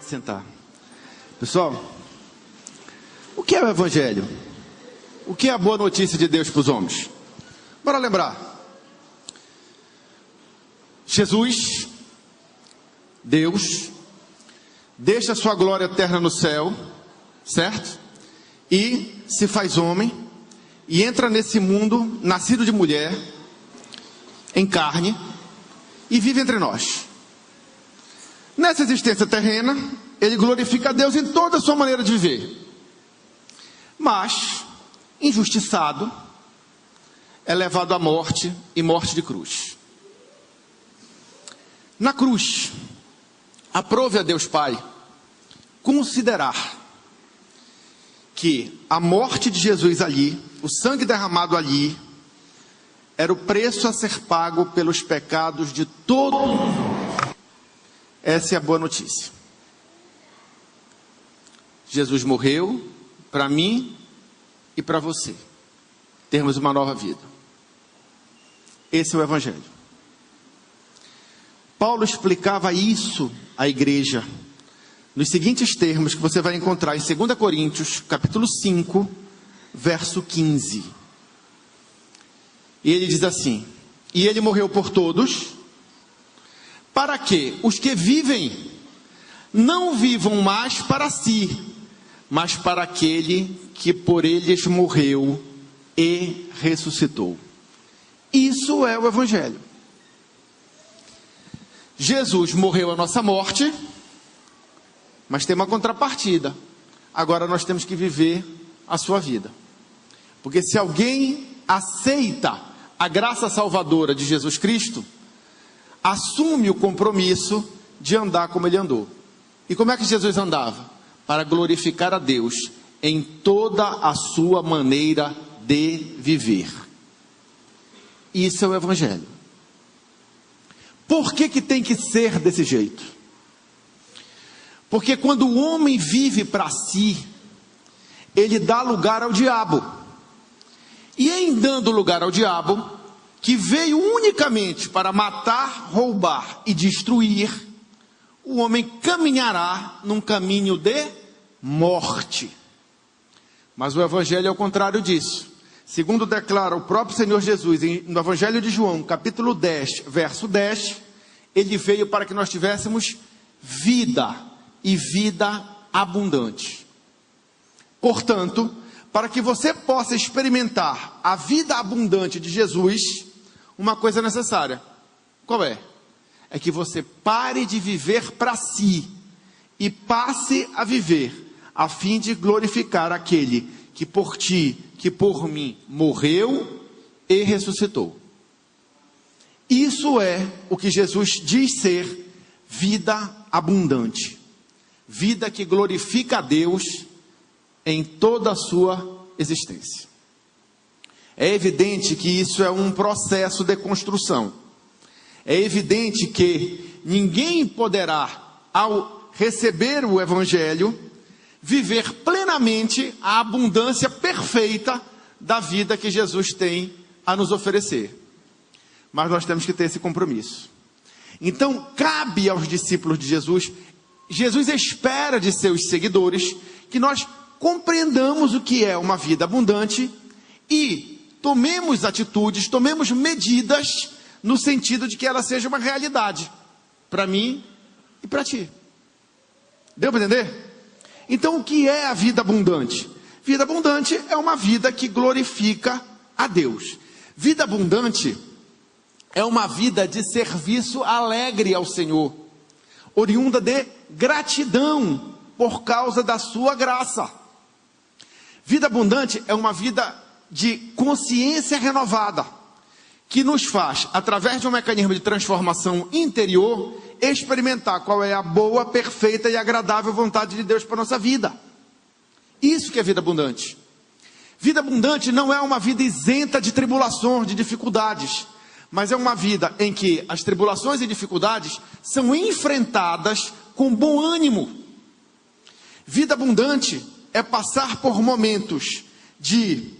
sentar. Pessoal, o que é o Evangelho? O que é a boa notícia de Deus para os homens? Bora lembrar. Jesus, Deus, deixa a sua glória eterna no céu, certo? E se faz homem, e entra nesse mundo, nascido de mulher, em carne, e vive entre nós. Nessa existência terrena, ele glorifica a Deus em toda a sua maneira de viver. Mas, injustiçado, é levado à morte e morte de cruz. Na cruz, aprove a Deus Pai considerar que a morte de Jesus ali, o sangue derramado ali, era o preço a ser pago pelos pecados de todos os homens. Essa é a boa notícia. Jesus morreu para mim e para você termos uma nova vida. Esse é o Evangelho. Paulo explicava isso à igreja nos seguintes termos que você vai encontrar em 2 Coríntios, capítulo 5, verso 15. E ele diz assim: e ele morreu por todos, para que os que vivem não vivam mais para si, mas para aquele que por eles morreu e ressuscitou. Isso é o Evangelho. Jesus morreu a nossa morte, mas tem uma contrapartida. Agora nós temos que viver a sua vida. Porque se alguém aceita a graça salvadora de Jesus Cristo, assume o compromisso de andar como ele andou. E como é que Jesus andava? Para glorificar a Deus em toda a sua maneira de viver. Isso é o Evangelho. Por que que tem que ser desse jeito? Porque quando o homem vive para si, ele dá lugar ao diabo. E em dando lugar ao diabo, que veio unicamente para matar, roubar e destruir, o homem caminhará num caminho de morte. Mas o Evangelho é o contrário disso. Segundo declara o próprio Senhor Jesus no Evangelho de João, capítulo 10, verso 10, ele veio para que nós tivéssemos vida e vida abundante. Portanto, para que você possa experimentar a vida abundante de Jesus, uma coisa necessária. Qual é? É que você pare de viver para si e passe a viver a fim de glorificar aquele que por ti, que por mim morreu e ressuscitou. Isso é o que Jesus diz ser vida abundante. Vida que glorifica a Deus em toda a sua existência. É evidente que isso é um processo de construção. É evidente que ninguém poderá, ao receber o Evangelho, viver plenamente a abundância perfeita da vida que Jesus tem a nos oferecer. Mas nós temos que ter esse compromisso. Então, cabe aos discípulos de Jesus, Jesus espera de seus seguidores, que nós compreendamos o que é uma vida abundante e tomemos atitudes, tomemos medidas no sentido de que ela seja uma realidade para mim e para ti. Deu para entender? Então, o que é a vida abundante? Vida abundante é uma vida que glorifica a Deus. Vida abundante é uma vida de serviço alegre ao Senhor, oriunda de gratidão por causa da sua graça. Vida abundante é uma vida de consciência renovada, que nos faz, através de um mecanismo de transformação interior, experimentar qual é a boa, perfeita e agradável vontade de Deus para a nossa vida. Isso que é vida abundante. Vida abundante não é uma vida isenta de tribulações, de dificuldades, mas é uma vida em que as tribulações e dificuldades são enfrentadas com bom ânimo. Vida abundante é passar por momentos de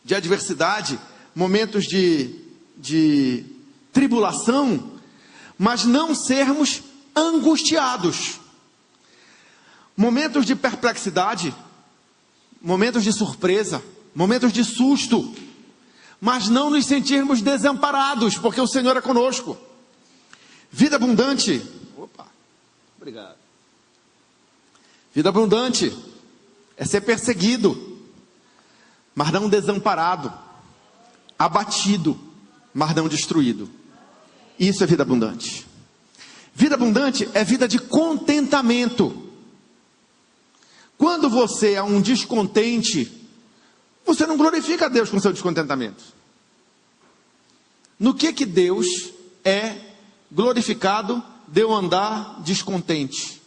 adversidade, momentos de tribulação, mas não sermos angustiados. momentos de perplexidade, momentos de surpresa, momentos de susto, mas não nos sentirmos desamparados, porque o Senhor é conosco. Vida abundante. Opa, obrigado. Vida abundante é ser perseguido, mas não desamparado, abatido, mas não destruído. Isso é vida abundante. Vida abundante é vida de contentamento. Quando você é um descontente, você não glorifica a Deus com seu descontentamento. No que Deus é glorificado de eu andar descontente?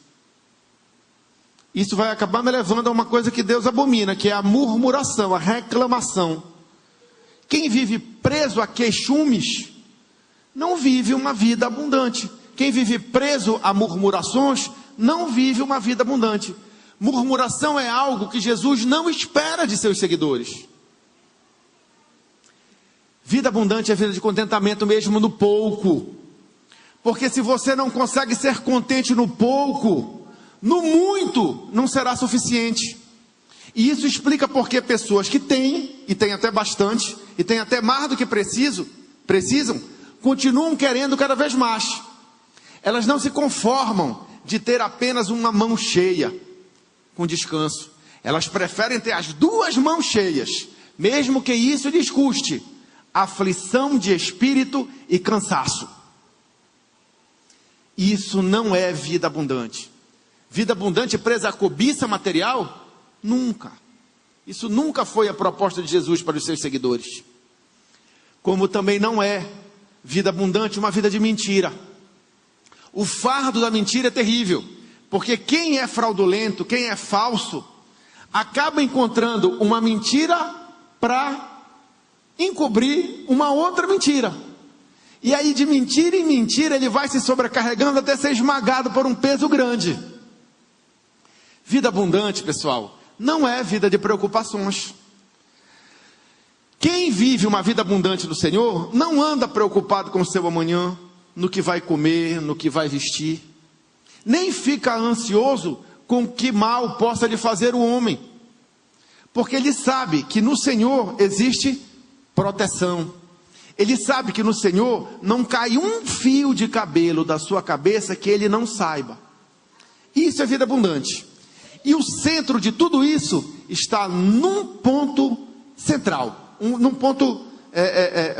Isso vai acabar me levando a uma coisa que Deus abomina, que é a murmuração, a reclamação. Quem vive preso a queixumes, não vive uma vida abundante. Quem vive preso a murmurações, não vive uma vida abundante. Murmuração é algo que Jesus não espera de seus seguidores. Vida abundante é vida de contentamento mesmo no pouco. Porque se você não consegue ser contente no pouco, no muito não será suficiente. E isso explica porque pessoas que têm, e têm até bastante, e têm até mais do que precisam, continuam querendo cada vez mais. Elas não se conformam de ter apenas uma mão cheia, com descanso. Elas preferem ter as duas mãos cheias, mesmo que isso lhes custe aflição de espírito e cansaço. Isso não é vida abundante. Vida abundante presa à cobiça material? Nunca. Isso nunca foi a proposta de Jesus para os seus seguidores. Como também não é vida abundante uma vida de mentira. O fardo da mentira é terrível, porque quem é fraudulento, quem é falso, acaba encontrando uma mentira para encobrir uma outra mentira. E aí de mentira em mentira ele vai se sobrecarregando até ser esmagado por um peso grande. Vida abundante, pessoal, não é vida de preocupações. Quem vive uma vida abundante do Senhor, não anda preocupado com o seu amanhã, no que vai comer, no que vai vestir. Nem fica ansioso com o que mal possa lhe fazer o homem. Porque ele sabe que no Senhor existe proteção. Ele sabe que no Senhor não cai um fio de cabelo da sua cabeça que ele não saiba. Isso é vida abundante. E o centro de tudo isso está num ponto central, num ponto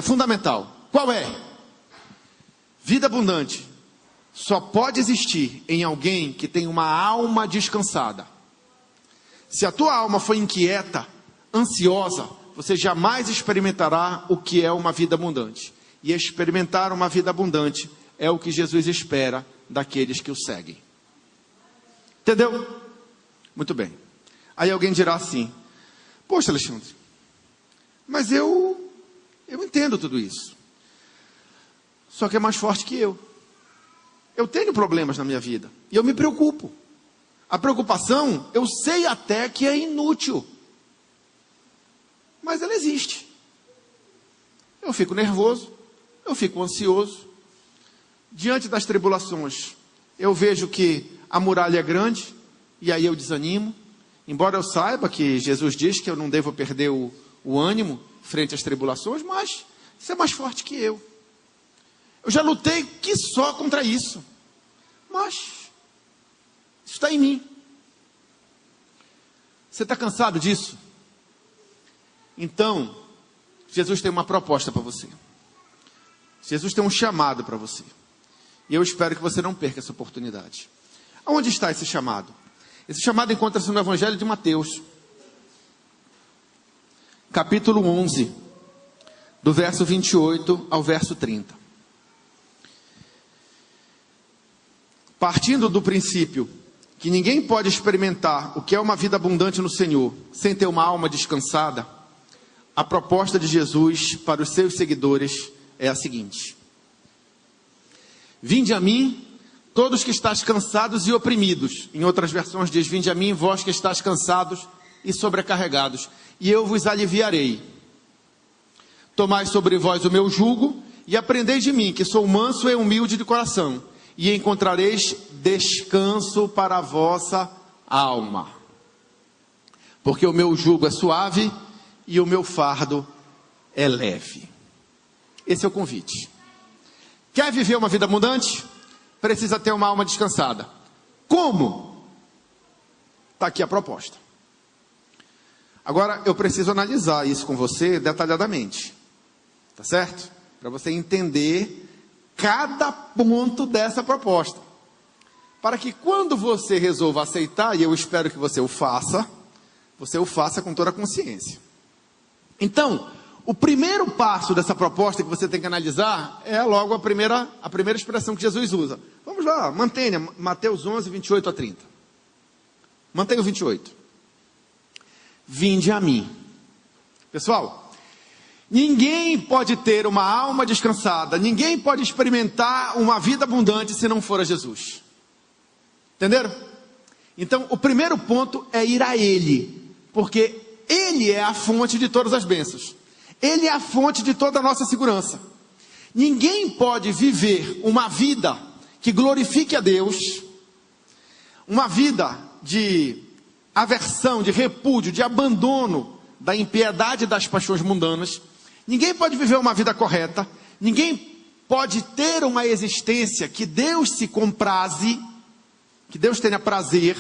fundamental. Qual é? Vida abundante só pode existir em alguém que tem uma alma descansada. Se a tua alma for inquieta, ansiosa, você jamais experimentará o que é uma vida abundante. E experimentar uma vida abundante é o que Jesus espera daqueles que o seguem. Entendeu? Muito bem. Aí alguém dirá assim: poxa, Alexandre, mas eu entendo tudo isso. Só que é mais forte que eu. Eu tenho problemas na minha vida e eu me preocupo. A preocupação, eu sei até que é inútil, mas ela existe. Eu fico nervoso, eu fico ansioso. Diante das tribulações, eu vejo que a muralha é grande, e aí eu desanimo. Embora eu saiba que Jesus diz que eu não devo perder o ânimo frente às tribulações, mas isso é mais forte que eu. Eu já lutei que só contra isso, mas isso está em mim. Você está cansado disso? Então, Jesus tem uma proposta para você. Jesus tem um chamado para você. E eu espero que você não perca essa oportunidade. Aonde está esse chamado? Esse chamado encontra-se no Evangelho de Mateus, capítulo 11, do verso 28 ao verso 30. Partindo do princípio que ninguém pode experimentar o que é uma vida abundante no Senhor sem ter uma alma descansada, a proposta de Jesus para os seus seguidores é a seguinte: vinde a mim, todos que estáis cansados e oprimidos. Em outras versões diz: vinde a mim, vós que estáis cansados e sobrecarregados, e eu vos aliviarei. Tomai sobre vós o meu jugo e aprendei de mim, que sou manso e humilde de coração, e encontrareis descanso para a vossa alma. Porque o meu jugo é suave e o meu fardo é leve. Esse é o convite. Quer viver uma vida abundante? Precisa ter uma alma descansada. Como? Está aqui a proposta. Agora eu preciso analisar isso com você detalhadamente. Tá certo? Para você entender cada ponto dessa proposta. Para que quando você resolva aceitar, e eu espero que você o faça com toda a consciência. Então, o primeiro passo dessa proposta que você tem que analisar é logo a primeira expressão que Jesus usa. Vamos lá, mantenha Mateus 11, 28 a 30. Mantenha o 28. Vinde a mim. Pessoal, ninguém pode ter uma alma descansada, ninguém pode experimentar uma vida abundante se não for a Jesus. Entenderam? Então, o primeiro ponto é ir a Ele, porque Ele é a fonte de todas as bênçãos. Ele é a fonte de toda a nossa segurança. Ninguém pode viver uma vida que glorifique a Deus, uma vida de aversão, de repúdio, de abandono da impiedade das paixões mundanas. Ninguém pode viver uma vida correta. Ninguém pode ter uma existência que Deus se compraze, que Deus tenha prazer,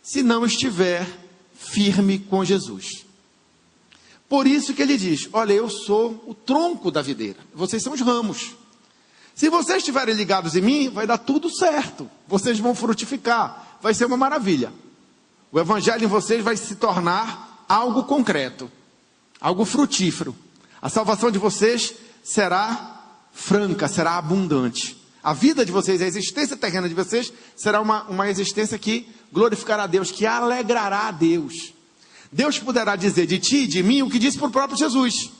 se não estiver firme com Jesus. Por isso que ele diz, olha, eu sou o tronco da videira, vocês são os ramos. Se vocês estiverem ligados em mim, vai dar tudo certo. Vocês vão frutificar, vai ser uma maravilha. O evangelho em vocês vai se tornar algo concreto, algo frutífero. A salvação de vocês será franca, será abundante. A vida de vocês, a existência terrena de vocês, será uma existência que glorificará a Deus, que alegrará a Deus. Deus poderá dizer de ti e de mim o que disse por próprio Jesus.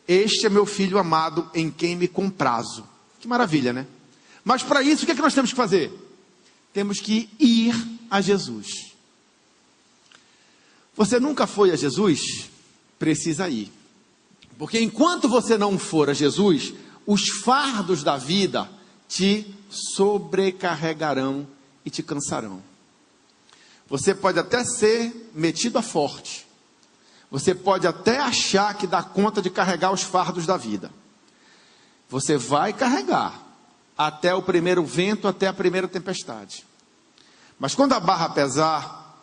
Este é meu filho amado em quem me comprazo. Que maravilha, né? Mas para isso, o que é que nós temos que fazer? Temos que ir a Jesus. Você nunca foi a Jesus? Precisa ir. Porque enquanto você não for a Jesus, os fardos da vida te sobrecarregarão e te cansarão. Você pode até ser metido a forte. Você pode até achar que dá conta de carregar os fardos da vida. Você vai carregar até o primeiro vento, até a primeira tempestade. Mas quando a barra pesar,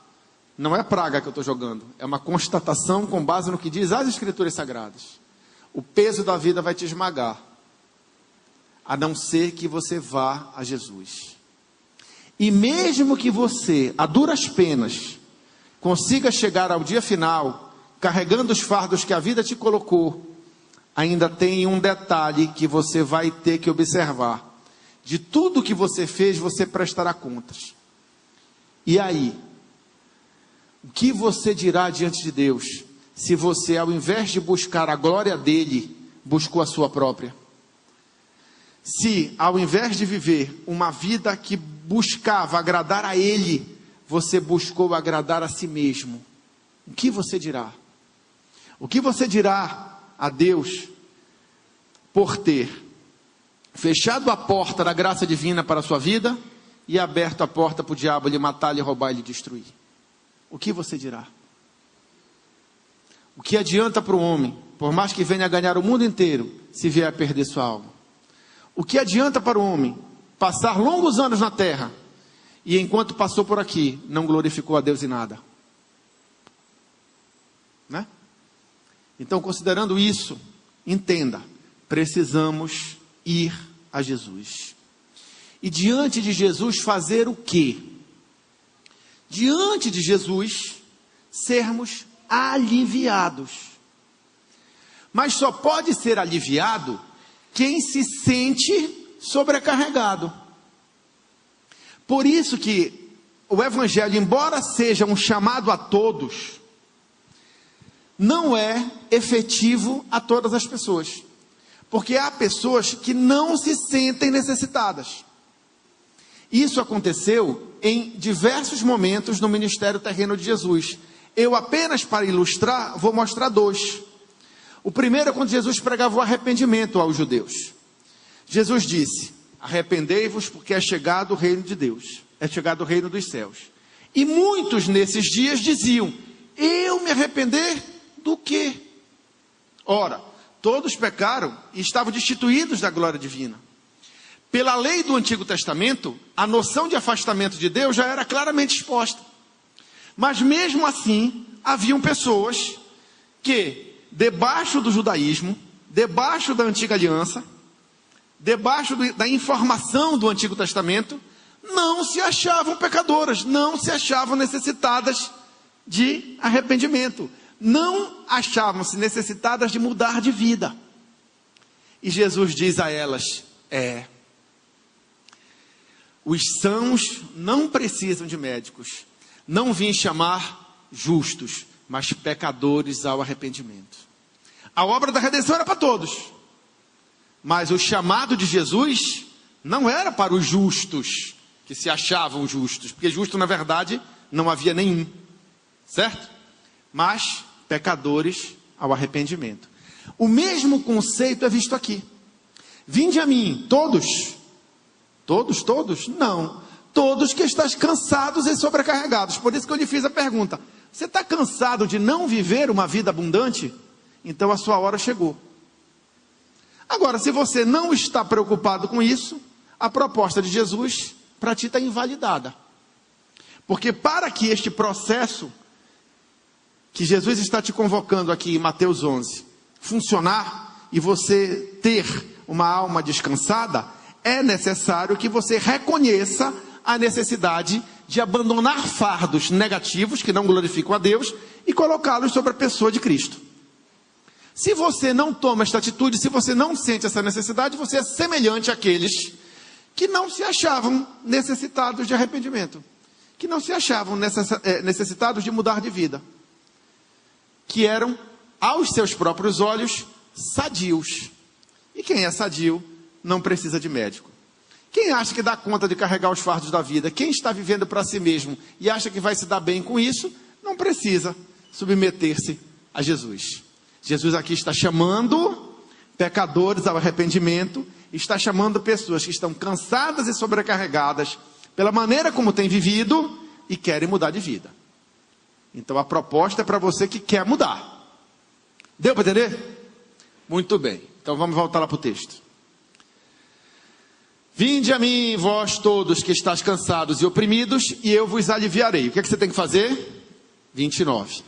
não é praga que eu estou jogando, é uma constatação com base no que diz as Escrituras Sagradas. O peso da vida vai te esmagar, a não ser que você vá a Jesus. E mesmo que você, a duras penas, consiga chegar ao dia final, carregando os fardos que a vida te colocou, ainda tem um detalhe que você vai ter que observar. De tudo que você fez, você prestará contas. E aí? O que você dirá diante de Deus, se você, ao invés de buscar a glória dele, buscou a sua própria? Se, ao invés de viver uma vida que buscava agradar a ele, você buscou agradar a si mesmo, o que você dirá? O que você dirá a Deus por ter fechado a porta da graça divina para a sua vida e aberto a porta para o diabo lhe matar, lhe roubar e lhe destruir? O que você dirá? O que adianta para o homem, por mais que venha a ganhar o mundo inteiro, se vier a perder sua alma? O que adianta para o homem passar longos anos na terra e enquanto passou por aqui, não glorificou a Deus em nada? Né? Então, considerando isso, entenda, precisamos ir a Jesus. E diante de Jesus fazer o quê? Diante de Jesus, sermos aliviados. Mas só pode ser aliviado quem se sente sobrecarregado. Por isso que o Evangelho, embora seja um chamado a todos, não é efetivo a todas as pessoas. Porque há pessoas que não se sentem necessitadas. Isso aconteceu em diversos momentos no ministério terreno de Jesus. Eu apenas, para ilustrar, vou mostrar dois. O primeiro é quando Jesus pregava o arrependimento aos judeus. Jesus disse, arrependei-vos porque é chegado o reino de Deus, é chegado o reino dos céus. E muitos nesses dias diziam: eu me arrepender do quê? Ora, todos pecaram e estavam destituídos da glória divina. Pela lei do Antigo Testamento, a noção de afastamento de Deus já era claramente exposta. Mas mesmo assim, haviam pessoas que, debaixo do judaísmo, debaixo da antiga aliança, debaixo da informação do Antigo Testamento, não se achavam pecadoras, não se achavam necessitadas de arrependimento, não achavam-se necessitadas de mudar de vida. E Jesus diz a elas: os sãos não precisam de médicos, não vim chamar justos, mas pecadores ao arrependimento. A obra da redenção era para todos, mas o chamado de Jesus não era para os justos, que se achavam justos, porque justo na verdade não havia nenhum, certo? Mas pecadores ao arrependimento. O mesmo conceito é visto aqui. Vinde a mim, todos. Todos? Não. Todos que estás cansados e sobrecarregados. Por isso que eu lhe fiz a pergunta: você está cansado de não viver uma vida abundante? Então a sua hora chegou. Agora, se você não está preocupado com isso, a proposta de Jesus para ti está invalidada. Porque para que este processo que Jesus está te convocando aqui em Mateus 11 funcionar e você ter uma alma descansada, é necessário que você reconheça a necessidade de abandonar fardos negativos que não glorificam a Deus e colocá-los sobre a pessoa de Cristo. Se você não toma esta atitude, se você não sente essa necessidade, você é semelhante àqueles que não se achavam necessitados de arrependimento, que não se achavam necessitados de mudar de vida, que eram, aos seus próprios olhos, sadios. E quem é sadio não precisa de médico. Quem acha que dá conta de carregar os fardos da vida, quem está vivendo para si mesmo e acha que vai se dar bem com isso, não precisa submeter-se a Jesus. Jesus aqui está chamando pecadores ao arrependimento, está chamando pessoas que estão cansadas e sobrecarregadas pela maneira como têm vivido e querem mudar de vida. Então a proposta é para você que quer mudar. Deu para entender? Muito bem. Então vamos voltar lá para o texto. Vinde a mim, vós todos que estáis cansados e oprimidos, e eu vos aliviarei. O que é que você tem que fazer? 29.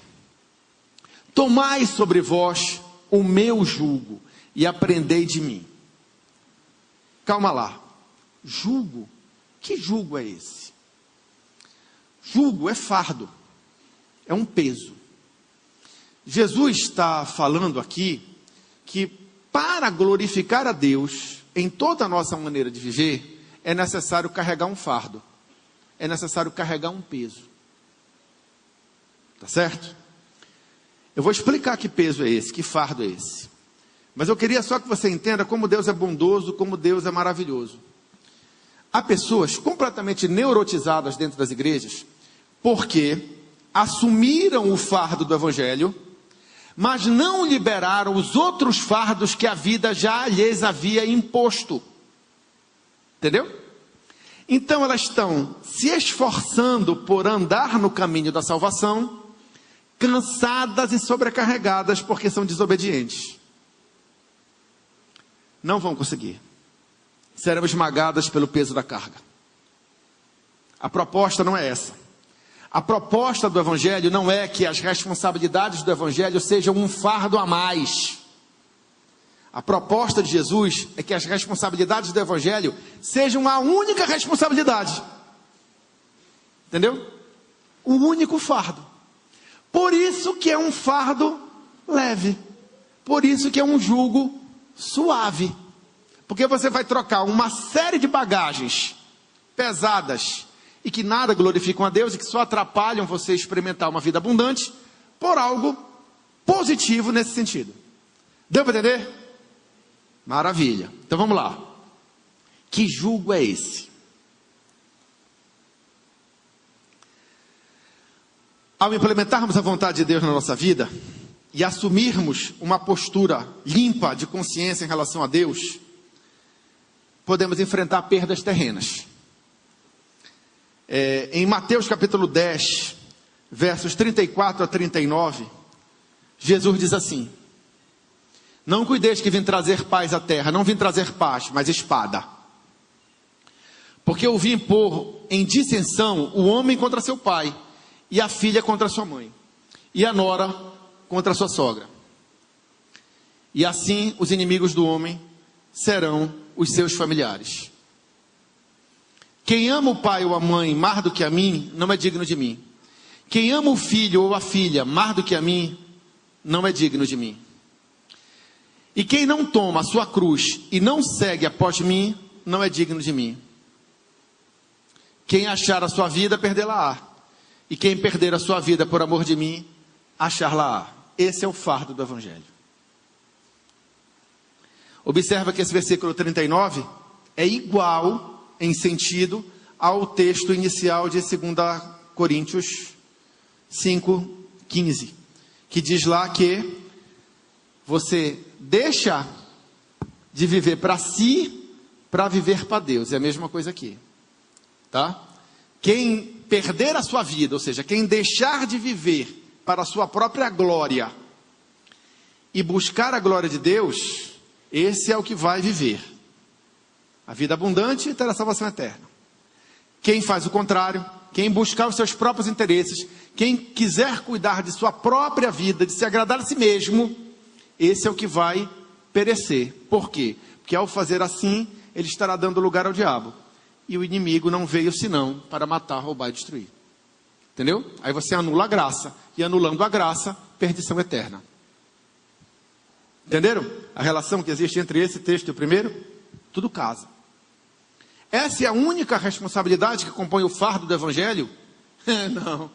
Tomai sobre vós o meu jugo e aprendei de mim. Calma lá. Jugo? Que jugo é esse? Jugo é fardo. É um peso. Jesus está falando aqui que para glorificar a Deus em toda a nossa maneira de viver, é necessário carregar um fardo. É necessário carregar um peso. Tá certo? Eu vou explicar que peso é esse, que fardo é esse. Mas eu queria só que você entenda como Deus é bondoso, como Deus é maravilhoso. Há pessoas completamente neurotizadas dentro das igrejas, porque assumiram o fardo do Evangelho, mas não liberaram os outros fardos que a vida já lhes havia imposto. Entendeu? Então elas estão se esforçando por andar no caminho da salvação, cansadas e sobrecarregadas porque são desobedientes. Não vão conseguir. Serão esmagadas pelo peso da carga. A proposta não é essa. A proposta do Evangelho não é que as responsabilidades do Evangelho sejam um fardo a mais. A proposta de Jesus é que as responsabilidades do Evangelho sejam a única responsabilidade. Entendeu? O único fardo. Por isso que é um fardo leve. Por isso que é um jugo suave. Porque você vai trocar uma série de bagagens pesadas e que nada glorificam a Deus e que só atrapalham você experimentar uma vida abundante, por algo positivo nesse sentido. Deu para entender? Maravilha. Então vamos lá. Que jugo é esse? Ao implementarmos a vontade de Deus na nossa vida e assumirmos uma postura limpa de consciência em relação a Deus, podemos enfrentar perdas terrenas. Em Mateus capítulo 10, versos 34 a 39, Jesus diz assim: não cuideis que vim trazer paz à terra, não vim trazer paz, mas espada. Porque eu vim pôr em dissensão o homem contra seu pai, e a filha contra sua mãe, e a nora contra sua sogra. E assim os inimigos do homem serão os seus familiares. Quem ama o pai ou a mãe mais do que a mim, não é digno de mim. Quem ama o filho ou a filha mais do que a mim, não é digno de mim. E quem não toma a sua cruz e não segue após mim, não é digno de mim. Quem achar a sua vida, perdê-la-á. E quem perder a sua vida por amor de mim, achar-la-á. Esse é o fardo do Evangelho. Observa que esse versículo 39 é igual em sentido ao texto inicial de 2 Coríntios 5:15, que diz lá que você deixa de viver para si para viver para Deus. É a mesma coisa aqui, tá? Quem perder a sua vida, ou seja, quem deixar de viver para a sua própria glória e buscar a glória de Deus, esse é o que vai viver a vida abundante e ter a salvação eterna. Quem faz o contrário, quem buscar os seus próprios interesses, quem quiser cuidar de sua própria vida, de se agradar a si mesmo, esse é o que vai perecer. Por quê? Porque ao fazer assim, ele estará dando lugar ao diabo. E o inimigo não veio senão para matar, roubar e destruir. Entendeu? Aí você anula a graça. E anulando a graça, perdição eterna. Entenderam a relação que existe entre esse texto e o primeiro? Tudo casa. Essa é a única responsabilidade que compõe o fardo do Evangelho? Não,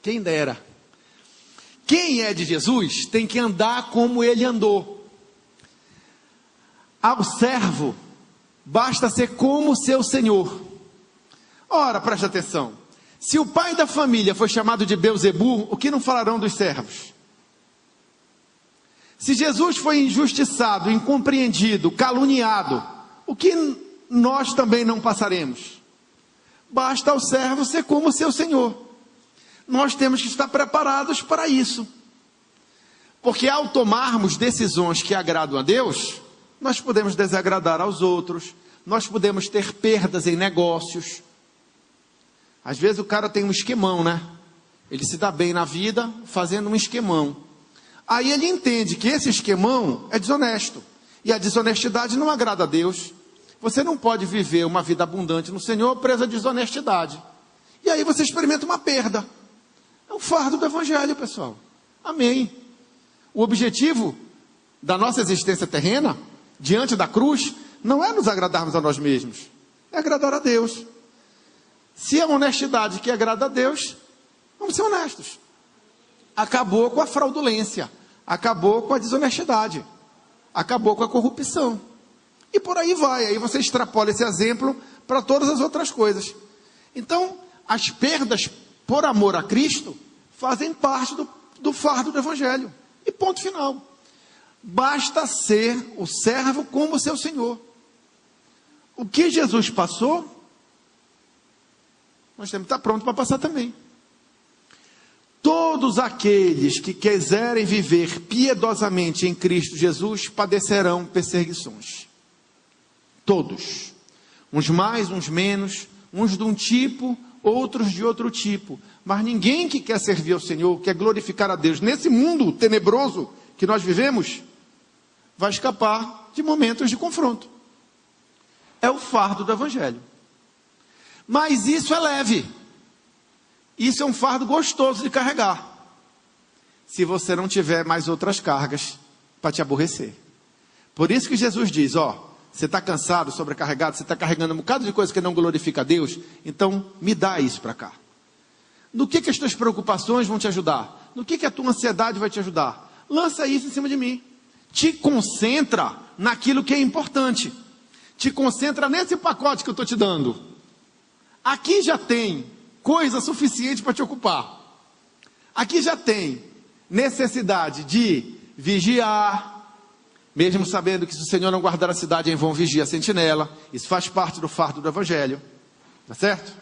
quem dera. Quem é de Jesus tem que andar como ele andou. Ao servo, basta ser como seu senhor. Ora, preste atenção. Se o pai da família foi chamado de Beelzebu, o que não falarão dos servos? Se Jesus foi injustiçado, incompreendido, caluniado, o que nós também não passaremos? Basta ao servo ser como seu senhor. Nós temos que estar preparados para isso. Porque ao tomarmos decisões que agradam a Deus, nós podemos desagradar aos outros, nós podemos ter perdas em negócios. Às vezes o cara tem um esquemão, né? Ele se dá bem na vida fazendo um esquemão. Aí ele entende que esse esquemão é desonesto. E a desonestidade não agrada a Deus. Você não pode viver uma vida abundante no Senhor presa à desonestidade. E aí você experimenta uma perda. É o fardo do Evangelho, pessoal. Amém. O objetivo da nossa existência terrena, diante da cruz, não é nos agradarmos a nós mesmos. É agradar a Deus. Se é honestidade que agrada a Deus, vamos ser honestos. Acabou com a fraudulência. Acabou com a desonestidade. Acabou com a corrupção. E por aí vai. Aí você extrapola esse exemplo para todas as outras coisas. Então, as perdas por amor a Cristo fazem parte do fardo do Evangelho. E ponto final. Basta ser o servo como o seu Senhor. O que Jesus passou, nós temos que estar prontos para passar também. Todos aqueles que quiserem viver piedosamente em Cristo Jesus padecerão perseguições. Todos. Uns mais, uns menos, uns de um tipo, outros de outro tipo. Mas ninguém que quer servir ao Senhor, quer glorificar a Deus nesse mundo tenebroso que nós vivemos, vai escapar de momentos de confronto. É o fardo do Evangelho. Mas isso é leve. Isso é um fardo gostoso de carregar. Se você não tiver mais outras cargas para te aborrecer. Por isso que Jesus diz, você está cansado, sobrecarregado, você está carregando um bocado de coisa que não glorifica a Deus, então me dá isso para cá. No que as tuas preocupações vão te ajudar? No que a tua ansiedade vai te ajudar? Lança isso em cima de mim. Te concentra naquilo que é importante. Te concentra nesse pacote que eu estou te dando. Aqui já tem coisa suficiente para te ocupar. Aqui já tem necessidade de vigiar, mesmo sabendo que se o Senhor não guardar a cidade, em vão vigia a sentinela. Isso faz parte do fardo do Evangelho. Tá certo?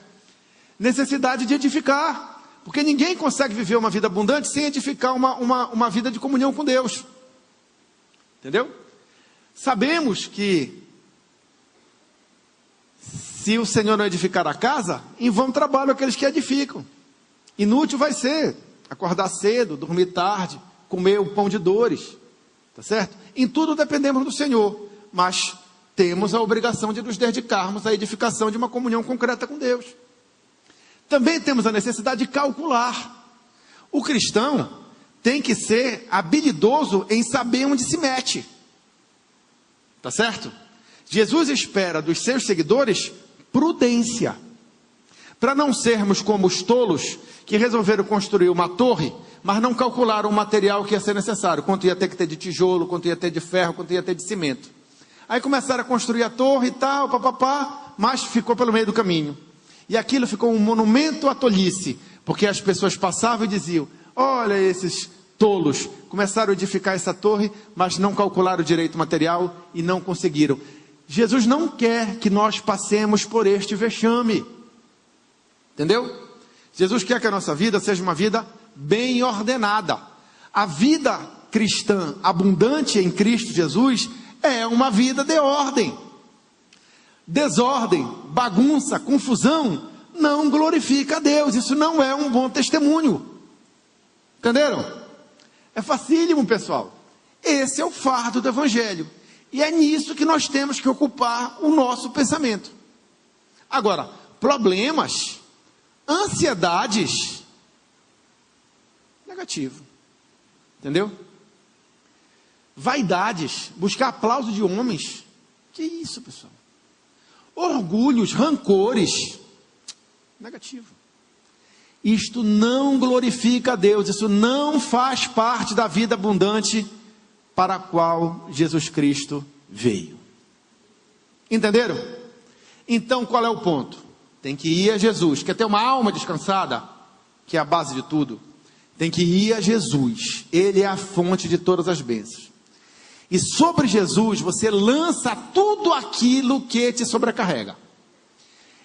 necessidade de edificar, porque ninguém consegue viver uma vida abundante sem edificar uma vida de comunhão com Deus. Entendeu? Sabemos que se o Senhor não edificar a casa, em vão trabalham aqueles que edificam. Inútil vai ser acordar cedo, dormir tarde, comer o pão de dores, tá certo? Em tudo dependemos do Senhor, mas temos a obrigação de nos dedicarmos à edificação de uma comunhão concreta com Deus. Também temos a necessidade de calcular. O cristão tem que ser habilidoso em saber onde se mete, tá certo? Jesus espera dos seus seguidores prudência, para não sermos como os tolos que resolveram construir uma torre, mas não calcularam o material que ia ser necessário, quanto ia ter que ter de tijolo, quanto ia ter de ferro, quanto ia ter de cimento. Aí começaram a construir a torre e tal, papapá, mas ficou pelo meio do caminho. E aquilo ficou um monumento à tolice, porque as pessoas passavam e diziam: olha esses tolos, começaram a edificar essa torre, mas não calcularam direito o material e não conseguiram. Jesus não quer que nós passemos por este vexame. Entendeu? Jesus quer que a nossa vida seja uma vida bem ordenada. A vida cristã abundante em Cristo Jesus é uma vida de ordem. Desordem, bagunça, confusão não glorifica a Deus. Isso não é um bom testemunho. Entenderam? É facílimo, pessoal. Esse é o fardo do Evangelho. E é nisso que nós temos que ocupar o nosso pensamento. Agora, problemas, ansiedades, negativo. Entendeu? Vaidades, buscar aplauso de homens. Que isso, pessoal? Orgulhos, rancores, negativo. Isto não glorifica a Deus, isso não faz parte da vida abundante para a qual Jesus Cristo veio. Entenderam? Então qual é o ponto? Tem que ir a Jesus. Quer ter uma alma descansada? Que é a base de tudo. Tem que ir a Jesus. Ele é a fonte de todas as bênçãos. E sobre Jesus você lança tudo aquilo que te sobrecarrega.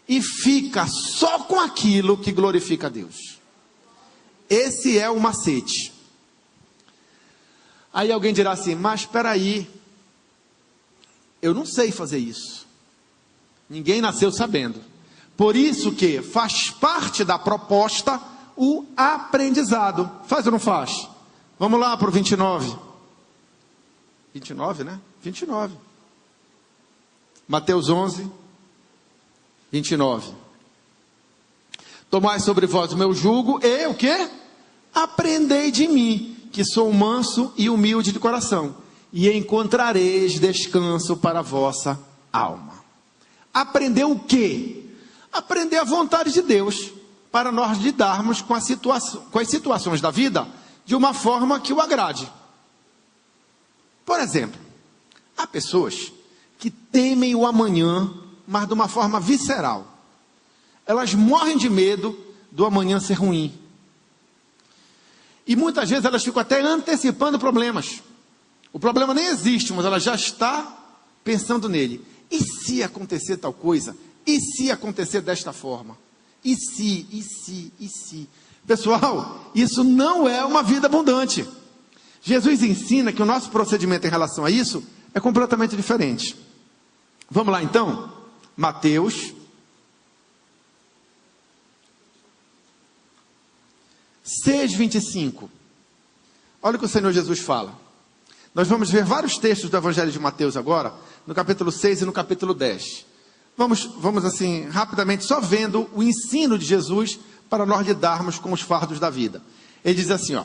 E fica só com aquilo que glorifica a Deus. Esse é o macete. Aí alguém dirá assim: mas espera aí, eu não sei fazer isso. Ninguém nasceu sabendo. Por isso que faz parte da proposta o aprendizado. Faz ou não faz? Vamos lá para o 29. 29, né? 29. Mateus 11, 29. Tomai sobre vós o meu jugo e o quê? Aprendei de mim, que sou manso e humilde de coração, e encontrareis descanso para a vossa alma. Aprender o quê? Aprender a vontade de Deus, para nós lidarmos com as situações da vida de uma forma que o agrade. Por exemplo, há pessoas que temem o amanhã, mas de uma forma visceral. Elas morrem de medo do amanhã ser ruim. E muitas vezes elas ficam até antecipando problemas. O problema nem existe, mas ela já está pensando nele. E se acontecer tal coisa? E se acontecer desta forma? E se? Pessoal, isso não é uma vida abundante. Jesus ensina que o nosso procedimento em relação a isso é completamente diferente. Vamos lá então? Mateus 6:25. Olha o que o Senhor Jesus fala. Nós vamos ver vários textos do Evangelho de Mateus agora, no capítulo 6 e no capítulo 10. Vamos assim, rapidamente, só vendo o ensino de Jesus para nós lidarmos com os fardos da vida. Ele diz assim, ó: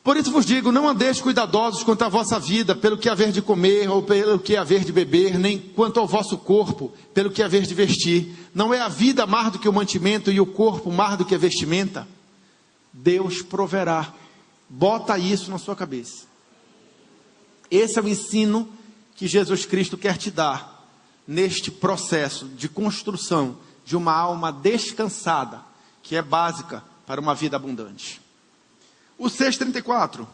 por isso vos digo, não andeis cuidadosos quanto à vossa vida, pelo que haver de comer, ou pelo que haver de beber, nem quanto ao vosso corpo, pelo que haver de vestir. Não é a vida mais do que o mantimento, e o corpo mais do que a vestimenta? Deus proverá. Bota isso na sua cabeça. Esse é o ensino que Jesus Cristo quer te dar, neste processo de construção de uma alma descansada, que é básica para uma vida abundante. O 6:34.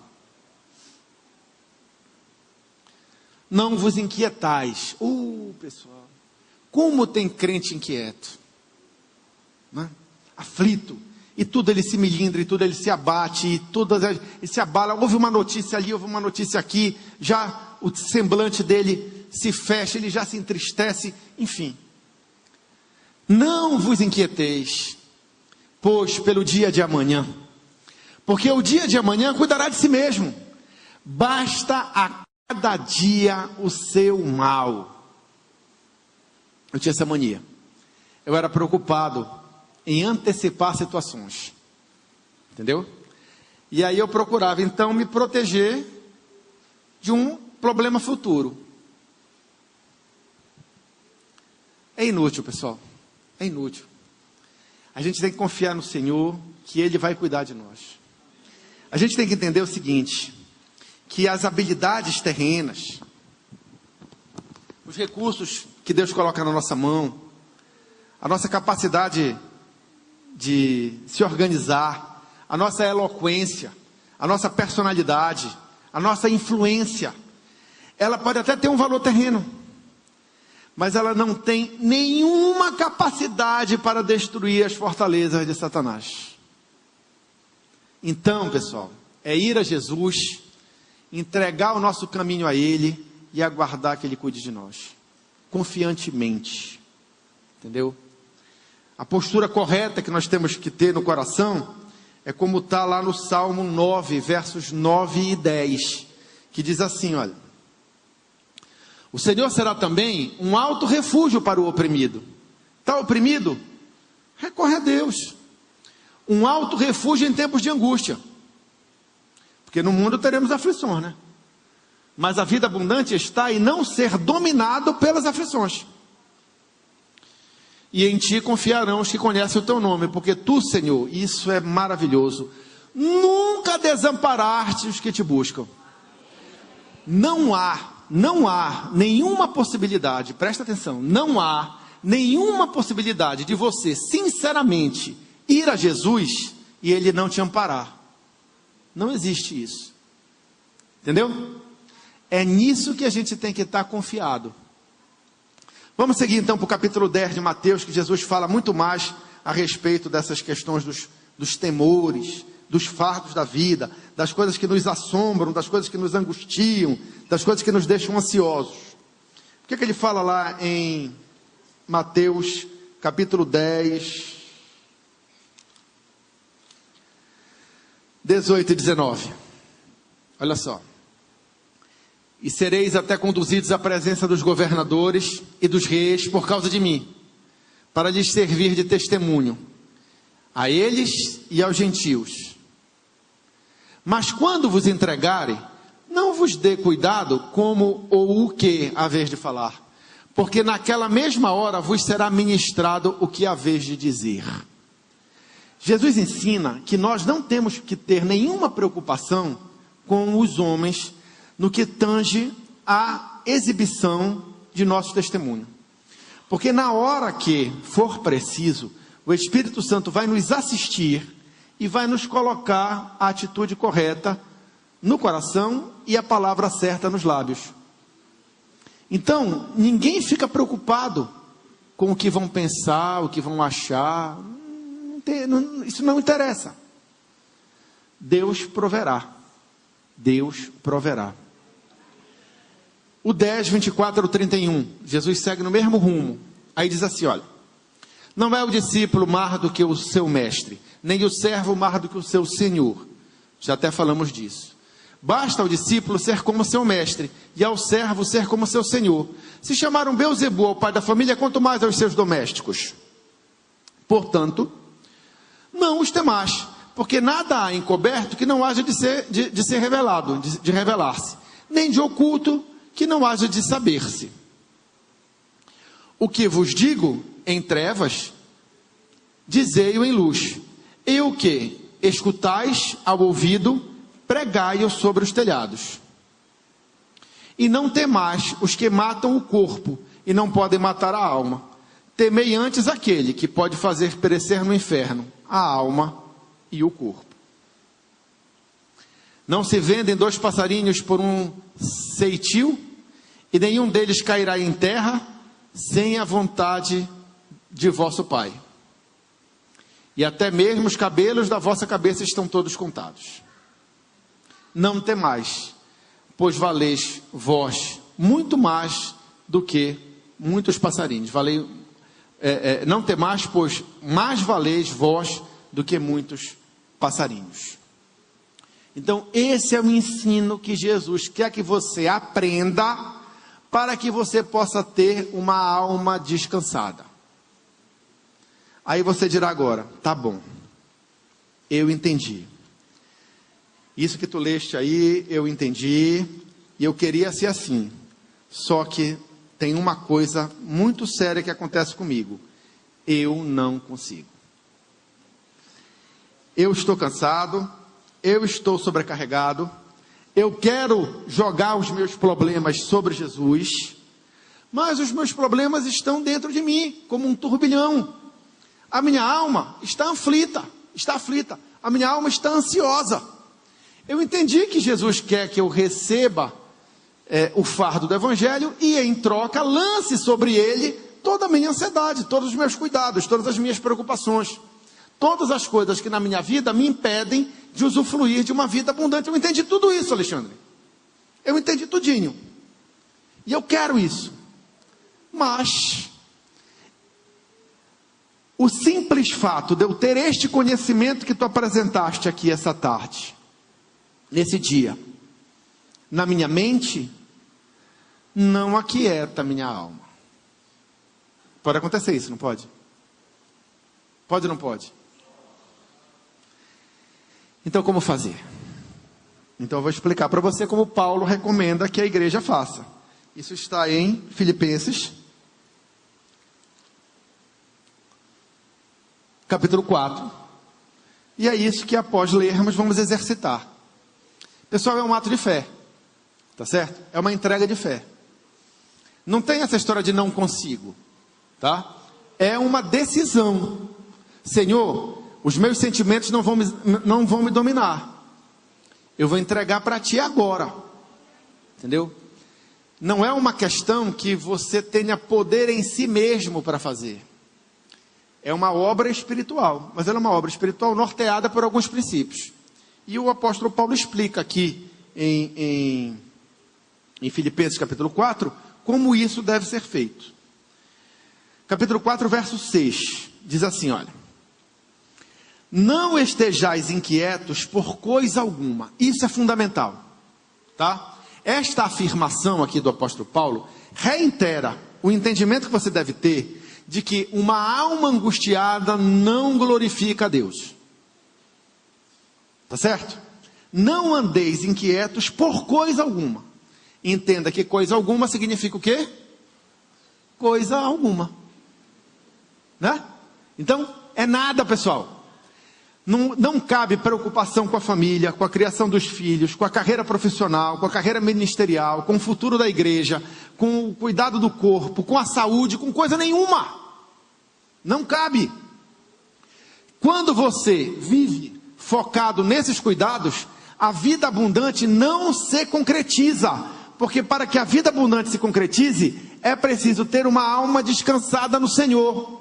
Não vos inquietais. Pessoal, como tem crente inquieto? né? Aflito, e tudo ele se melindra, e tudo ele se abate, e tudo ele se abala. Houve uma notícia ali, houve uma notícia aqui, já o semblante dele se fecha, ele já se entristece, enfim. Não vos inquieteis, pois pelo dia de amanhã, porque o dia de amanhã cuidará de si mesmo, basta a cada dia o seu mal. Eu tinha essa mania, eu era preocupado em antecipar situações, entendeu? E aí eu procurava então me proteger de um problema futuro. É inútil, pessoal, é inútil. A gente tem que confiar no Senhor, que Ele vai cuidar de nós. A gente tem que entender o seguinte, que as habilidades terrenas, os recursos que Deus coloca na nossa mão, a nossa capacidade de se organizar, a nossa eloquência, a nossa personalidade, a nossa influência, ela pode até ter um valor terreno, mas ela não tem nenhuma capacidade para destruir as fortalezas de Satanás. Então, pessoal, é ir a Jesus, entregar o nosso caminho a Ele e aguardar que Ele cuide de nós, confiantemente, entendeu? A postura correta que nós temos que ter no coração é como está lá no Salmo 9, versos 9 e 10, que diz assim, olha: o Senhor será também um alto refúgio para o oprimido. Está oprimido? Recorre a Deus. Um alto refúgio em tempos de angústia. Porque no mundo teremos aflições, né? Mas a vida abundante está em não ser dominado pelas aflições. E em ti confiarão os que conhecem o teu nome, porque tu, Senhor, isso é maravilhoso, nunca desamparaste os que te buscam. Não há nenhuma possibilidade, presta atenção, não há nenhuma possibilidade de você, sinceramente, ir a Jesus e Ele não te amparar. Não existe isso. Entendeu? É nisso que a gente tem que estar confiado. Vamos seguir então para o capítulo 10 de Mateus, que Jesus fala muito mais a respeito dessas questões dos temores, dos fardos da vida, das coisas que nos assombram, das coisas que nos angustiam, das coisas que nos deixam ansiosos. O que ele fala lá em Mateus capítulo 10, 18 e 19? Olha só. E sereis até conduzidos à presença dos governadores e dos reis por causa de mim, para lhes servir de testemunho, a eles e aos gentios. Mas quando vos entregarem, não vos dê cuidado como ou o que haveis de falar, porque naquela mesma hora vos será ministrado o que haveis de dizer. Jesus ensina que nós não temos que ter nenhuma preocupação com os homens no que tange à exibição de nosso testemunho. Porque na hora que for preciso, o Espírito Santo vai nos assistir e vai nos colocar a atitude correta no coração e a palavra certa nos lábios. Então, ninguém fica preocupado com o que vão pensar, o que vão achar. Isso não interessa. Deus proverá. Deus proverá. O 10, 24 ao 31, Jesus segue no mesmo rumo. Aí diz assim, olha: não é o discípulo mais do que o seu mestre, nem o servo mais do que o seu senhor. Já até falamos disso. Basta ao discípulo ser como seu mestre, e ao servo ser como seu senhor. Se chamaram Beelzebul ao pai da família, quanto mais aos seus domésticos. Portanto, não os temais, porque nada há encoberto que não haja de ser revelado, de revelar-se, nem de oculto que não haja de saber-se. O que vos digo em trevas, dizei-o em luz. E o que escutais ao ouvido, pregai-o sobre os telhados. E não temais os que matam o corpo e não podem matar a alma. Temei antes aquele que pode fazer perecer no inferno a alma e o corpo. Não se vendem 2 passarinhos por um ceitil, e nenhum deles cairá em terra sem a vontade de vosso Pai. e até mesmo os cabelos da vossa cabeça estão todos contados. Não temais, pois valeis vós muito mais do que muitos passarinhos. Não temais, pois mais valeis vós do que muitos passarinhos. Então, esse é o ensino que Jesus quer que você aprenda, para que você possa ter uma alma descansada. Aí você dirá agora, tá bom, eu entendi. Isso que tu leste aí, eu entendi, e eu queria ser assim. Só que tem uma coisa muito séria que acontece comigo. Eu não consigo. Eu estou cansado, eu estou sobrecarregado, eu quero jogar os meus problemas sobre Jesus, mas os meus problemas estão dentro de mim, como um turbilhão. A minha alma está aflita, a minha alma está ansiosa. Eu entendi que Jesus quer que eu receba o fardo do Evangelho e em troca lance sobre ele toda a minha ansiedade, todos os meus cuidados, todas as minhas preocupações, todas as coisas que na minha vida me impedem de usufruir de uma vida abundante. Eu entendi tudo isso, Alexandre. Eu entendi tudinho. E eu quero isso. Mas o simples fato de eu ter este conhecimento que tu apresentaste aqui essa tarde, nesse dia, na minha mente, não aquieta a minha alma. Pode acontecer isso, não pode? Pode ou não pode? Então, como fazer? Então, eu vou explicar para você como Paulo recomenda que a igreja faça. Isso está em Filipenses, capítulo 4. E é isso que, após lermos, vamos exercitar. Pessoal, é um ato de fé. Tá certo? É uma entrega de fé. Não tem essa história de não consigo. Tá? É uma decisão. Senhor, os meus sentimentos não vão me dominar. Eu vou entregar para ti agora. Entendeu? Não é uma questão que você tenha poder em si mesmo para fazer. É uma obra espiritual. Mas ela é uma obra espiritual norteada por alguns princípios. E o apóstolo Paulo explica aqui em Filipenses capítulo 4, como isso deve ser feito. Capítulo 4, verso 6, diz assim, olha: não estejais inquietos por coisa alguma. Isso é fundamental, tá? Esta afirmação aqui do apóstolo Paulo reitera o entendimento que você deve ter de que uma alma angustiada não glorifica a Deus. Tá certo? Não andeis inquietos por coisa alguma. Entenda que coisa alguma significa o quê? Coisa alguma. Né? Então, é nada, pessoal. Não cabe preocupação com a família, com a criação dos filhos, com a carreira profissional, com a carreira ministerial, com o futuro da igreja, com o cuidado do corpo, com a saúde, com coisa nenhuma. Não cabe. Quando você vive focado nesses cuidados, a vida abundante não se concretiza, porque para que a vida abundante se concretize, é preciso ter uma alma descansada no Senhor.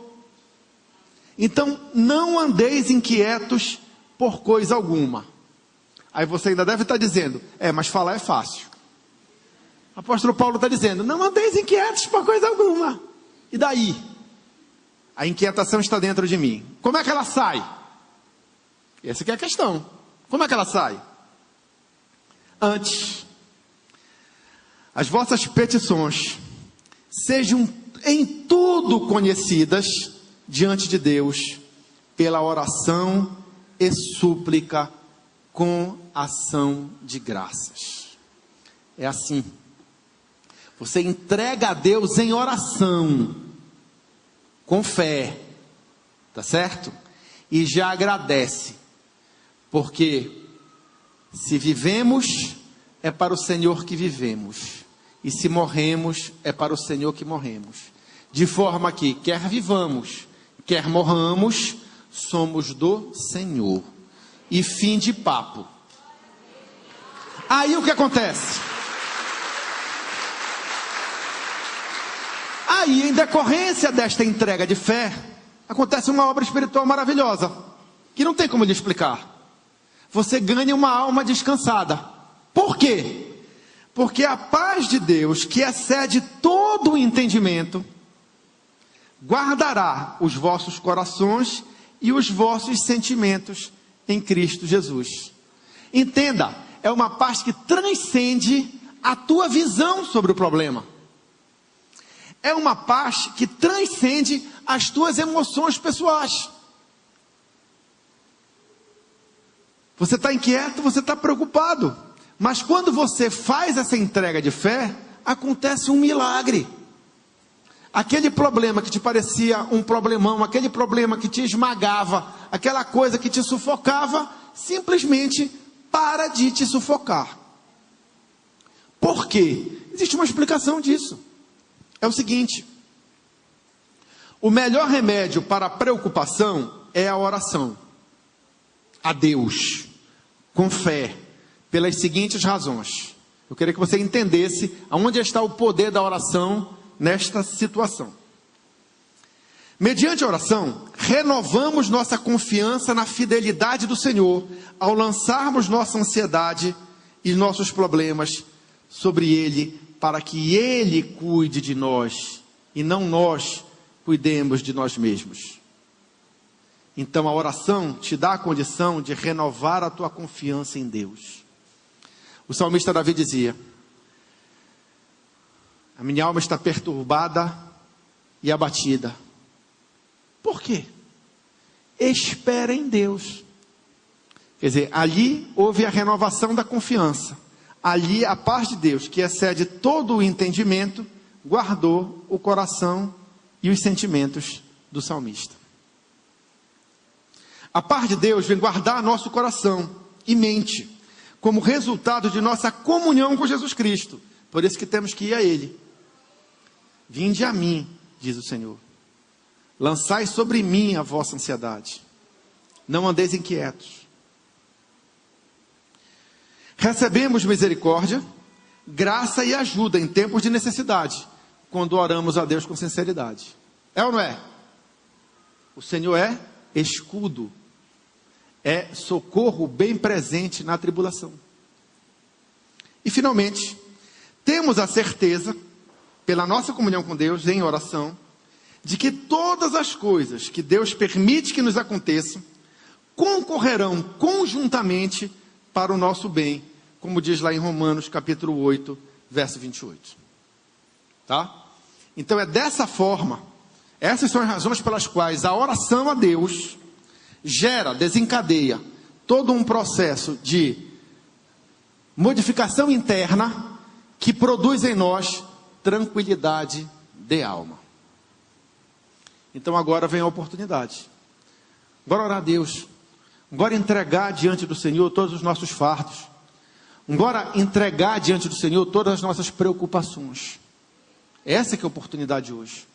Então, não andeis inquietos por coisa alguma. Aí você ainda deve estar dizendo, mas falar é fácil. O apóstolo Paulo está dizendo, não andeis inquietos por coisa alguma. E daí? A inquietação está dentro de mim. Como é que ela sai? Essa que é a questão. Como é que ela sai? Antes, as vossas petições sejam em tudo conhecidas diante de Deus, pela oração e súplica com ação de graças. É assim. Você entrega a Deus em oração, com fé, tá certo? E já agradece, porque se vivemos, é para o Senhor que vivemos, e se morremos, é para o Senhor que morremos. De forma que, quer vivamos, quer morramos, somos do Senhor. E fim de papo. Aí o que acontece? Aí, em decorrência desta entrega de fé, acontece uma obra espiritual maravilhosa. que não tem como lhe explicar. Você ganha uma alma descansada. Por quê? Porque a paz de Deus, que excede todo o entendimento, guardará os vossos corações e os vossos sentimentos em Cristo Jesus. Entenda, é uma paz que transcende a tua visão sobre o problema. É uma paz que transcende as tuas emoções pessoais. Você está inquieto, você está preocupado. Mas quando você faz essa entrega de fé, acontece um milagre. Aquele problema que te parecia um problemão, aquele problema que te esmagava, aquela coisa que te sufocava, simplesmente para de te sufocar. Por quê? Existe uma explicação disso. É o seguinte: o melhor remédio para a preocupação é a oração a Deus, com fé, pelas seguintes razões. Eu queria que você entendesse aonde está o poder da oração nesta situação. Mediante a oração, renovamos nossa confiança na fidelidade do Senhor, ao lançarmos nossa ansiedade e nossos problemas sobre Ele, para que Ele cuide de nós, e não nós cuidemos de nós mesmos. Então a oração te dá a condição de renovar a tua confiança em Deus. O salmista Davi dizia: a minha alma está perturbada e abatida. Por quê? Espera em Deus. Quer dizer, ali houve a renovação da confiança. Ali a paz de Deus, que excede todo o entendimento, guardou o coração e os sentimentos do salmista. A paz de Deus vem guardar nosso coração e mente, como resultado de nossa comunhão com Jesus Cristo. Por isso que temos que ir a Ele. Vinde a mim, diz o Senhor. Lançai sobre mim a vossa ansiedade. Não andeis inquietos. Recebemos misericórdia, graça e ajuda em tempos de necessidade, quando oramos a Deus com sinceridade. É ou não é? O Senhor é escudo, é socorro bem presente na tribulação. E finalmente, temos a certeza, pela nossa comunhão com Deus em oração, de que todas as coisas que Deus permite que nos aconteçam, concorrerão conjuntamente para o nosso bem, como diz lá em Romanos capítulo 8, verso 28. Tá? Então é dessa forma, essas são as razões pelas quais a oração a Deus gera, desencadeia todo um processo de modificação interna que produz em nós tranquilidade de alma. Então agora vem a oportunidade. Agora orar a Deus. Agora entregar diante do Senhor todos os nossos fardos. Agora entregar diante do Senhor todas as nossas preocupações. Essa que é a oportunidade hoje.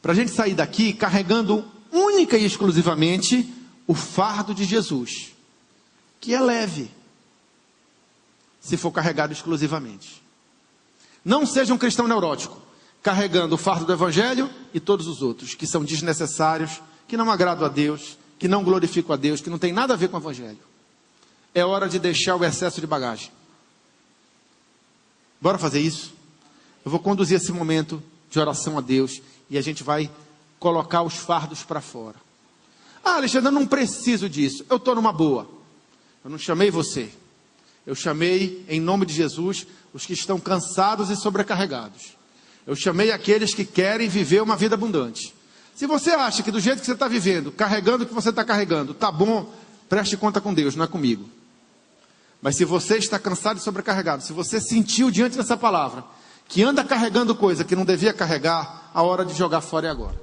Para a gente sair daqui carregando única e exclusivamente o fardo de Jesus. Que é leve, se for carregado exclusivamente. Não seja um cristão neurótico, carregando o fardo do Evangelho e todos os outros, que são desnecessários, que não agradam a Deus, que não glorificam a Deus, que não tem nada a ver com o Evangelho. É hora de deixar o excesso de bagagem. Bora fazer isso? Eu vou conduzir esse momento de oração a Deus e a gente vai colocar os fardos para fora. Ah, Alexandre, eu não preciso disso, eu estou numa boa. Eu não chamei você, eu chamei em nome de Jesus os que estão cansados e sobrecarregados. Eu chamei aqueles que querem viver uma vida abundante. Se você acha que do jeito que você está vivendo, carregando o que você está carregando, está bom, preste conta com Deus, não é comigo. Mas se você está cansado e sobrecarregado, se você sentiu diante dessa palavra, que anda carregando coisa que não devia carregar, a hora de jogar fora é agora.